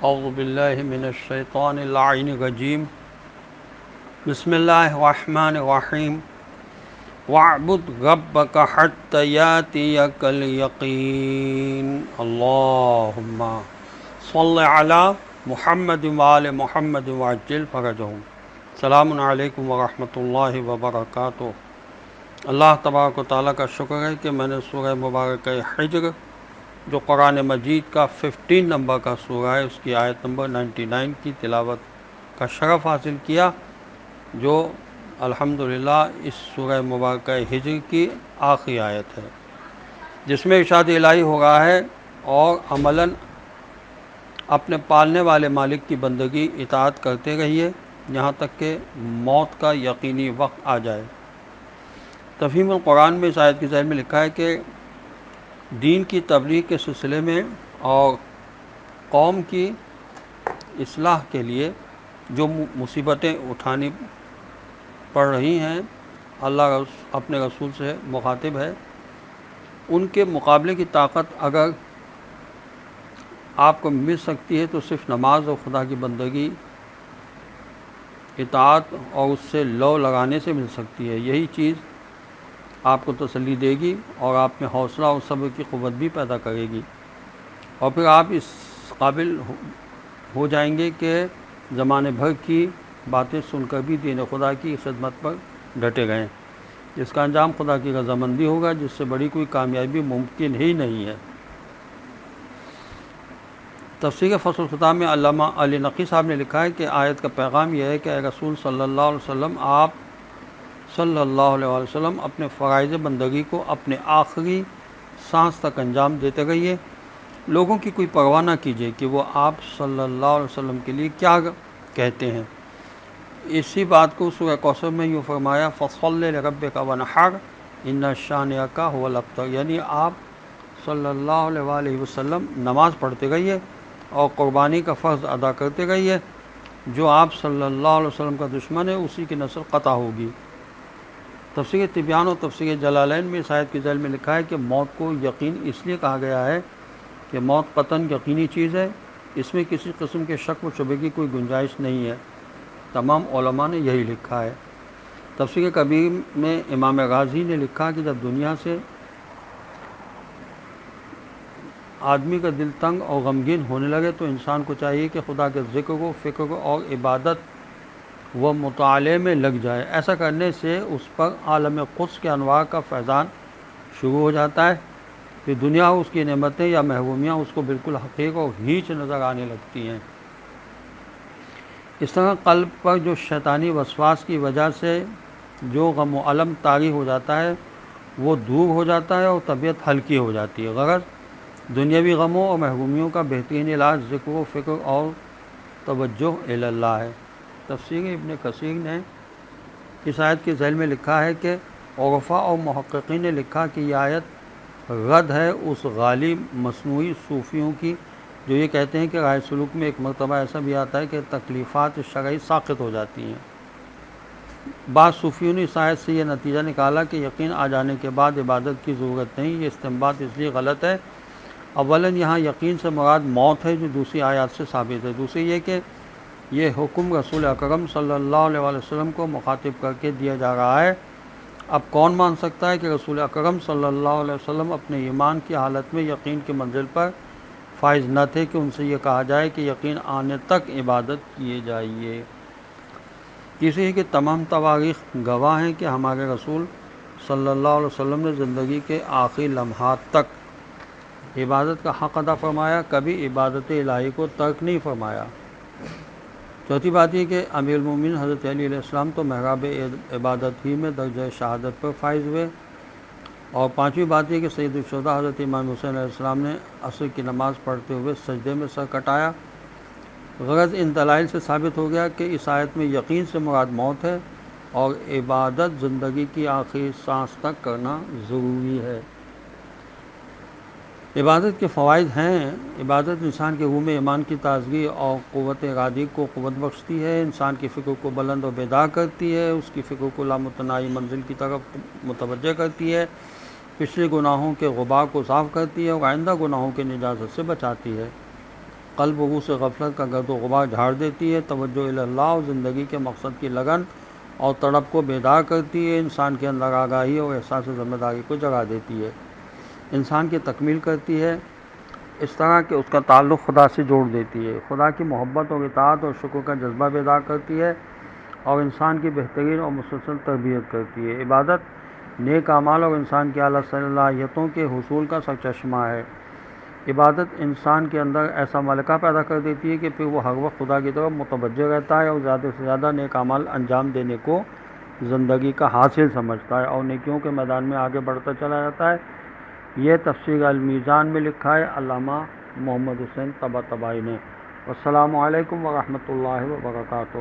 اعوذ باللہ من الشیطان اللعین الرجیم بسم اللہ الرحمن الرحیم وَاعْبُدْ رَبَّكَ حَتَّى يَأْتِيَكَ الْيَقِينُ اللہم صل علی محمد وآل محمد وعجل فرجہم۔ السلام علیکم ورحمۃ اللہ وبرکاتہ۔ اللہ تبارک و تعالیٰ کا شکر ہے کہ میں نے سورہ مبارکہ حجر جو قرآن مجید کا 15 نمبر کا سورہ ہے، اس کی آیت نمبر 99 کی تلاوت کا شرف حاصل کیا، جو الحمدللہ اس سورہ مبارکہ حجر کی آخری آیت ہے، جس میں ارشاد الہی ہو رہا ہے اور عملاً اپنے پالنے والے مالک کی بندگی اطاعت کرتے رہیے یہاں تک کہ موت کا یقینی وقت آ جائے۔ تفہیم القرآن میں اس آیت کی ذیل میں لکھا ہے کہ دین کی تبلیغ کے سلسلے میں اور قوم کی اصلاح کے لیے جو مصیبتیں اٹھانی پڑ رہی ہیں، اللہ اپنے رسول سے مخاطب ہے، ان کے مقابلے کی طاقت اگر آپ کو مل سکتی ہے تو صرف نماز اور خدا کی بندگی، اطاعت اور اس سے لو لگانے سے مل سکتی ہے۔ یہی چیز آپ کو تسلی دے گی اور آپ میں حوصلہ اور صبر کی قوت بھی پیدا کرے گی، اور پھر آپ اس قابل ہو جائیں گے کہ زمانے بھر کی باتیں سن کر بھی دین خدا کی خدمت پر ڈٹے گئے، جس کا انجام خدا کی رضامندی ہوگا، جس سے بڑی کوئی کامیابی ممکن ہی نہیں ہے۔ تفسیر فصل الخطاب میں علامہ علی نقی صاحب نے لکھا ہے کہ آیت کا پیغام یہ ہے کہ اے رسول صلی اللہ علیہ وسلم، آپ صلی اللہ علیہ وسلم اپنے فرائض بندگی کو اپنے آخری سانس تک انجام دیتے رہیے، لوگوں کی کوئی پرواہ نہ کیجیے کہ وہ آپ صلی اللہ علیہ وسلم کے لیے کیا کہتے ہیں۔ اسی بات کو سورہ کوثر میں یوں فرمایا، فَصَلِّ لِرَبِّكَ وَانْحَرْ إِنَّ شَانِئَكَ هُوَ الْأَبْتَرُ، یعنی آپ صلی اللہ علیہ وآلہ وسلم نماز پڑھتے رہیے اور قربانی کا فرض ادا کرتے رہیے، جو آپ صلی اللہ علیہ وسلم کا دشمن ہے اسی کی نسل قطع ہوگی۔ تفسیر تبیان اور تفسیر جلالین میں اس آیت کی ذیل میں لکھا ہے کہ موت کو یقین اس لیے کہا گیا ہے کہ موت قطعاً یقینی چیز ہے، اس میں کسی قسم کے شک و شبہ کی کوئی گنجائش نہیں ہے۔ تمام علماء نے یہی لکھا ہے۔ تفسیر کبیر میں امام غازی نے لکھا کہ جب دنیا سے آدمی کا دل تنگ اور غمگین ہونے لگے تو انسان کو چاہیے کہ خدا کے ذکر و فکر اور عبادت و مطالعے میں لگ جائے۔ ایسا کرنے سے اس پر عالم قدس کے انوار کا فیضان شروع ہو جاتا ہے، پھر دنیا اس کی نعمتیں یا محرومیاں اس کو بالکل حقیر اور ہیچ نظر آنے لگتی ہیں۔ اس طرح قلب پر جو شیطانی وسواس کی وجہ سے جو غم و الم طاری ہو جاتا ہے وہ دور ہو جاتا ہے اور طبیعت ہلکی ہو جاتی ہے۔ غرض دنیاوی غموں اور محرومیوں کا بہترین علاج ذکر و فکر اور توجہ الی اللہ ہے۔ تفسیر ابن کثیر نے اس آیت کی ذیل میں لکھا ہے کہ عرفاء اور محققین نے لکھا کہ یہ آیت رد ہے اس غالی مصنوعی صوفیوں کی جو یہ کہتے ہیں کہ راہ سلوک میں ایک مرتبہ ایسا بھی آتا ہے کہ تکلیفات شرعی ساقط ہو جاتی ہیں۔ بعض صوفیوں نے اس آیت سے یہ نتیجہ نکالا کہ یقین آ جانے کے بعد عبادت کی ضرورت نہیں۔ یہ استنباط اس لیے غلط ہے، اولاً یہاں یقین سے مراد موت ہے جو دوسری آیات سے ثابت ہے، دوسری یہ کہ یہ حکم رسول اکرم صلی اللہ علیہ وسلم کو مخاطب کر کے دیا جا رہا ہے۔ اب کون مان سکتا ہے کہ رسول اکرم صلی اللہ علیہ وسلم اپنے ایمان کی حالت میں یقین کی منزل پر فائز نہ تھے کہ ان سے یہ کہا جائے کہ یقین آنے تک عبادت کیے جائیے۔ تیسری کہ تمام تواریخ گواہ ہیں کہ ہمارے رسول صلی اللہ علیہ وسلم نے زندگی کے آخری لمحات تک عبادت کا حق ادا فرمایا، کبھی عبادت الہی کو ترک نہیں فرمایا۔ چوتھی بات یہ کہ امیر المومنین حضرت علی علیہ السلام تو محراب عبادت ہی میں درجہ شہادت پر فائز ہوئے، اور پانچویں بات یہ کہ سید الشہداء حضرت امام حسین علیہ السلام نے عصر کی نماز پڑھتے ہوئے سجدے میں سر کٹایا۔ غرض ان دلائل سے ثابت ہو گیا کہ اس آیت میں یقین سے مراد موت ہے اور عبادت زندگی کی آخری سانس تک کرنا ضروری ہے۔ عبادت کے فوائد ہیں۔ عبادت انسان کے روح میں ایمان کی تازگی اور قوت ارادی کو قوت بخشتی ہے، انسان کی فکر کو بلند و بیدار کرتی ہے، اس کی فکر کو لامتناہی منزل کی طرف متوجہ کرتی ہے، پچھلے گناہوں کے غبار کو صاف کرتی ہے اور آئندہ گناہوں کے نجات سے بچاتی ہے۔ قلب و روح سے غفلت کا گرد و غبار جھاڑ دیتی ہے، توجہ الی اللہ اور زندگی کے مقصد کی لگن اور تڑپ کو بیدار کرتی ہے، انسان کے اندر آگاہی اور احساس ذمہ داری کو جگا دیتی ہے، انسان کی تکمیل کرتی ہے، اس طرح کہ اس کا تعلق خدا سے جوڑ دیتی ہے، خدا کی محبت اور اطاعت اور شکر کا جذبہ بیدار کرتی ہے اور انسان کی بہترین اور مسلسل تربیت کرتی ہے۔ عبادت نیک اعمال اور انسان کی اعلیٰ صلاحیتوں کے حصول کا سرچشمہ ہے۔ عبادت انسان کے اندر ایسا ملکہ پیدا کر دیتی ہے کہ پھر وہ ہر وقت خدا کی طرف متوجہ رہتا ہے اور زیادہ سے زیادہ نیک اعمال انجام دینے کو زندگی کا حاصل سمجھتا ہے اور نیکیوں کے میدان میں آگے بڑھتا چلا جاتا ہے۔ یہ تفسیر المیزان میں لکھا ہے علامہ محمد حسین طباطبائی نے۔ السلام علیکم ورحمۃ اللہ وبرکاتہ۔